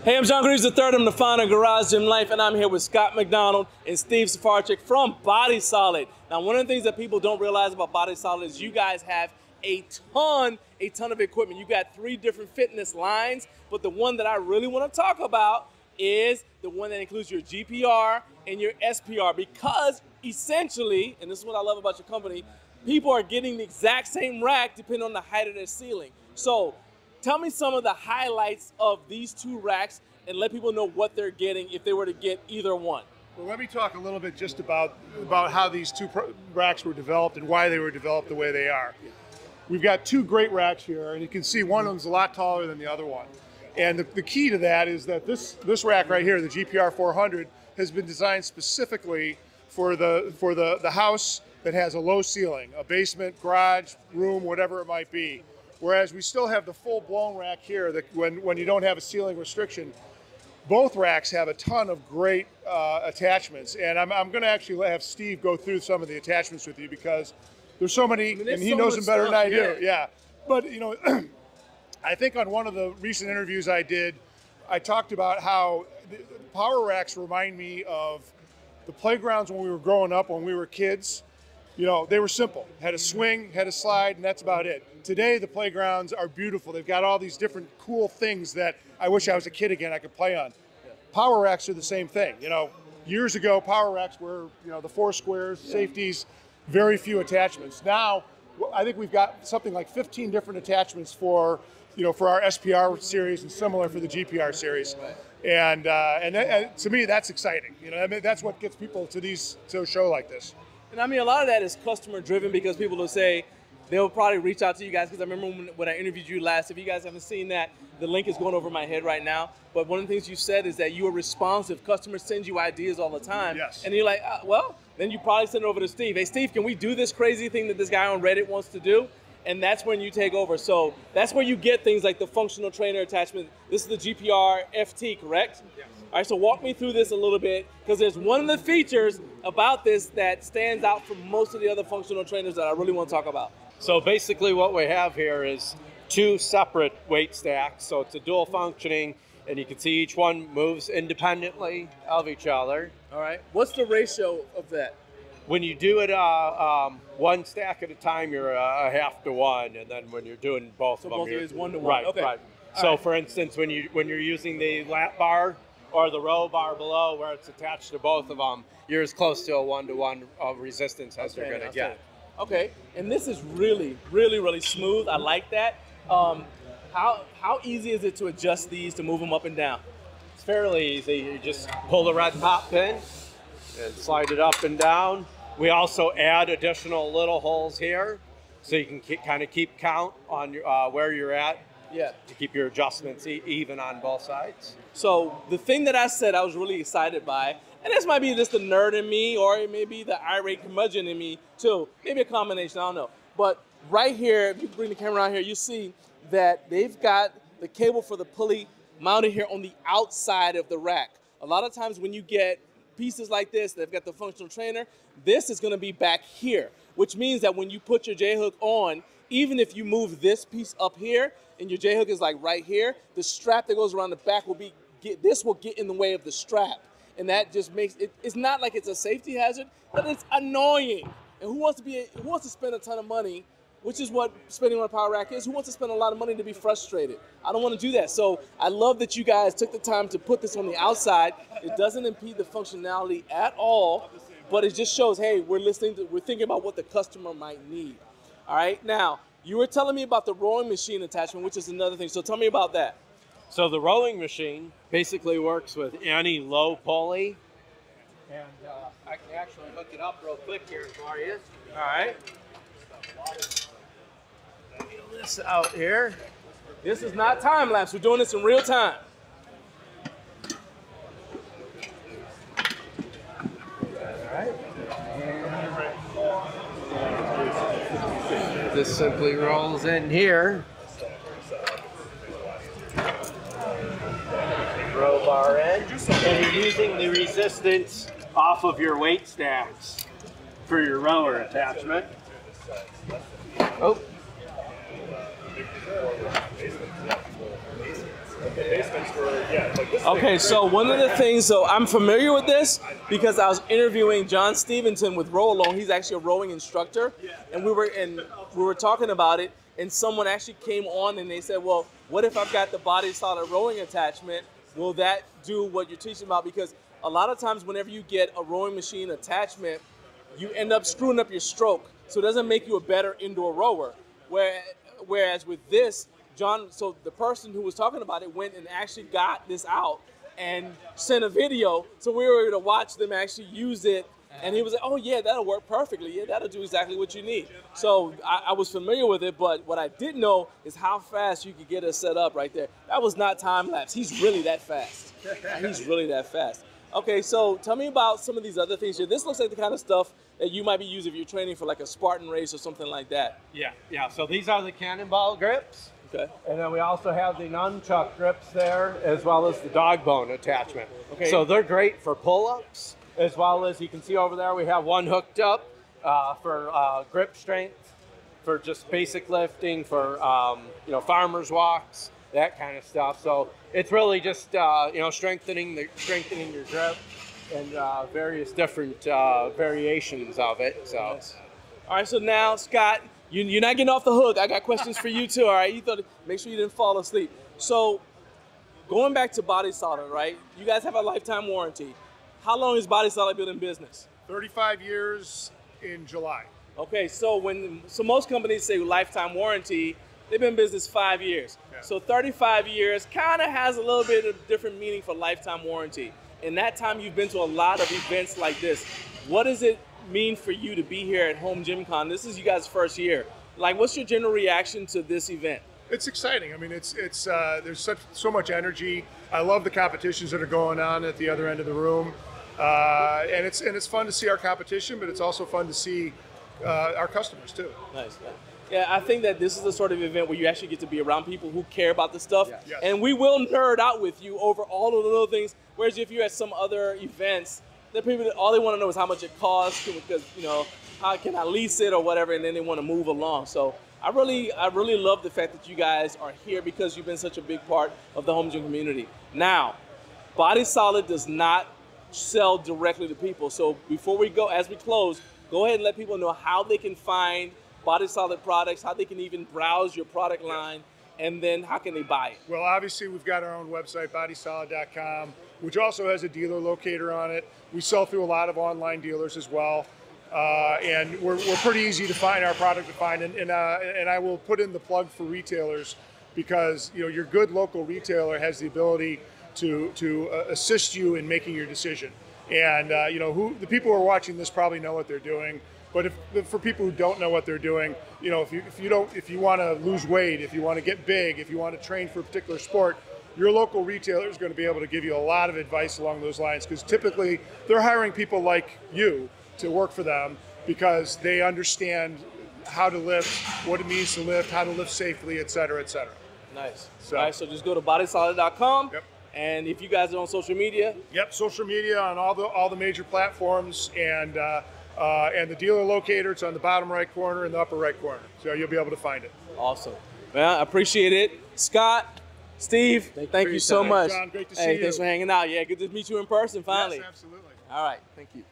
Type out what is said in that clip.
Hey, I'm John Greaves III. I'm the founder of Garage Gym Life, and I'm here with Scott McDonald and Steve Szafarczyk from Body Solid. Now, one of the things that people don't realize about Body Solid is you guys have a ton of equipment. You got 3 different fitness lines, but the one that I really want to talk about is the one that includes your GPR and your SPR, because essentially, and this is what I love about your company, people are getting the exact same rack depending on the height of their ceiling. So tell me some of the highlights of these 2 racks and let people know what they're getting if they were to get either one. Well, let me talk a little bit just about how these 2 racks were developed and why they were developed the way they are. We've got 2 great racks here, and you can see one of them's a lot taller than the other one. And the key to that is that this rack right here, the GPR 400, has been designed specifically for the house that has a low ceiling, a basement, garage, room, whatever it might be. Whereas we still have the full-blown rack here that when you don't have a ceiling restriction. Both racks have a ton of great attachments, and I'm going to actually have Steve go through some of the attachments with you because there's so many, and he knows them better than I do. Yeah, but you know, I think on one of the recent interviews I did, I talked about how the power racks remind me of the playgrounds when we were growing up, when we were kids. You know, they were simple. Had a swing, had a slide, and that's about it. Today, the playgrounds are beautiful. They've got all these different cool things that I wish I was a kid again I could play on. Power racks are the same thing. You know, years ago, power racks were, you know, the 4 squares, safeties, very few attachments. Now, I think we've got something like 15 different attachments for, you know, for our SPR series and similar for the GPR series. And to me, that's exciting. You know, I mean, that's what gets people to a show like this. And I mean, a lot of that is customer driven because people will say, they'll probably reach out to you guys, because I remember when I interviewed you last, if you guys haven't seen that, the link is going over my head right now. But one of the things you said is that you are responsive. Customers send you ideas all the time. Yes. And you're like, well, then you probably send it over to Steve. Hey, Steve, can we do this crazy thing that this guy on Reddit wants to do? And that's when you take over. So that's where you get things like the functional trainer attachment. This is the GPR FT, correct? Yes. All right, so walk me through this a little bit, because there's one of the features about this that stands out from most of the other functional trainers that I really want to talk about. So basically what we have here is 2 separate weight stacks. So it's a dual functioning, and you can see each one moves independently of each other. All right, what's the ratio of that? When you do it 1 stack at a time, you're a half to 1, and then when you're doing both of them, it's 1 to 1. Right, okay. Right. So for instance, when you're using the lap bar or the row bar below, where it's attached to both of them, you're as close to a 1-to-1 resistance as you're going to get. Okay, and this is really, really, really smooth. I like that. How easy is it to adjust these to move them up and down? It's fairly easy. You just pull the red top pin and slide it up and down. We also add additional little holes here, so you can kind of keep count on where you're at. Yeah. To keep your adjustments even on both sides. So the thing that I said I was really excited by, and this might be just the nerd in me, or it may be the irate curmudgeon in me too. Maybe a combination, I don't know. But right here, if you bring the camera around here, you see that they've got the cable for the pulley mounted here on the outside of the rack. A lot of times when you get pieces like this, they've got the functional trainer, this is gonna be back here, which means that when you put your J-hook on, even if you move this piece up here and your J-hook is like right here, the strap that goes around the back will this will get in the way of the strap. And that just makes it, it's not like it's a safety hazard, but it's annoying. And who wants to spend a ton of money, which is what spending on a power rack is? Who wants to spend a lot of money to be frustrated? I don't want to do that. So I love that you guys took the time to put this on the outside. It doesn't impede the functionality at all, but it just shows, hey, we're thinking about what the customer might need. All right, now, you were telling me about the rowing machine attachment, which is another thing. So tell me about that. So the rowing machine basically works with any low pulley. And I can actually hook it up real quick here for you. All right. Get this out here. This is not time lapse. We're doing this in real time. All right. This simply rolls in here. Row bar in, and you're using the resistance off of your weight stacks for your rower attachment. Oh. basements for, like this. Okay, so one of the things, so I'm familiar with this because I was interviewing John Stevenson with Row Along. He's actually a rowing instructor, and we were talking about it, and someone actually came on and they said, well, what if I've got the body solid rowing attachment? Will that do what you're teaching about? Because a lot of times whenever you get a rowing machine attachment, you end up screwing up your stroke. So it doesn't make you a better indoor rower. Whereas with this, John, so the person who was talking about it went and actually got this out and sent a video. So we were able to watch them actually use it. And he was like, oh yeah, that'll work perfectly. Yeah, that'll do exactly what you need. So I was familiar with it, but what I didn't know is how fast you could get it set up right there. That was not time lapse. He's really that fast. He's really that fast. Okay, so tell me about some of these other things here. This looks like the kind of stuff that you might be using if you're training for like a Spartan race or something like that. Yeah. So these are the cannonball grips. Okay. And then we also have the nunchuck grips there, as well as the dog bone attachment. Okay. So they're great for pull-ups, as well as you can see over there, we have one hooked up for grip strength, for just basic lifting, for farmers walks, that kind of stuff. So it's really just strengthening your grip and various different variations of it. So, all right. So now, Scott, you're not getting off the hook. I got questions for you too. All right. You thought, make sure you didn't fall asleep. So, going back to Body Solid, right? You guys have a lifetime warranty. How long has Body Solid been in business? 35 years in July. Okay. So most companies say lifetime warranty, they've been in business 5 years. Yeah. So 35 years kind of has a little bit of different meaning for lifetime warranty. In that time, you've been to a lot of events like this. What does it mean for you to be here at HomeGymCon? This is you guys' first year. Like, what's your general reaction to this event? It's exciting. I mean, there's so much energy. I love the competitions that are going on at the other end of the room, and it's fun to see our competition, but it's also fun to see our customers too. Nice. Yeah, I think that this is the sort of event where you actually get to be around people who care about the stuff. Yeah. Yes. And we will nerd out with you over all of the little things. Whereas if you're at some other events, the people, all they want to know is how much it costs, because, how can I lease it or whatever, and then they want to move along. So I really love the fact that you guys are here because you've been such a big part of the home gym community. Now, Body Solid does not sell directly to people. So before we go, as we close, go ahead and let people know how they can find Body Solid products, how they can even browse your product line, and then how can they buy it? Well, obviously we've got our own website, bodysolid.com, which also has a dealer locator on it. We sell through a lot of online dealers as well, and we're pretty easy to find, our product to find. And I will put in the plug for retailers, because your good local retailer has the ability to assist you in making your decision. And the people who are watching this probably know what they're doing. But for people who don't know what they're doing, if you want to lose weight, if you want to get big, if you want to train for a particular sport, your local retailer is going to be able to give you a lot of advice along those lines, because typically they're hiring people like you to work for them because they understand how to lift, what it means to lift, how to lift safely, et cetera, et cetera. Nice. So, all right, so just go to bodysolid.com. Yep. And if you guys are on social media? Yep, social media on all the major platforms, and the dealer locator, it's on the bottom right corner and the upper right corner. So you'll be able to find it. Awesome. Well, I appreciate it. Scott, Steve, thank you so much. John, great to see you. Thanks for hanging out. Yeah, good to meet you in person finally. Yes, absolutely. All right, thank you.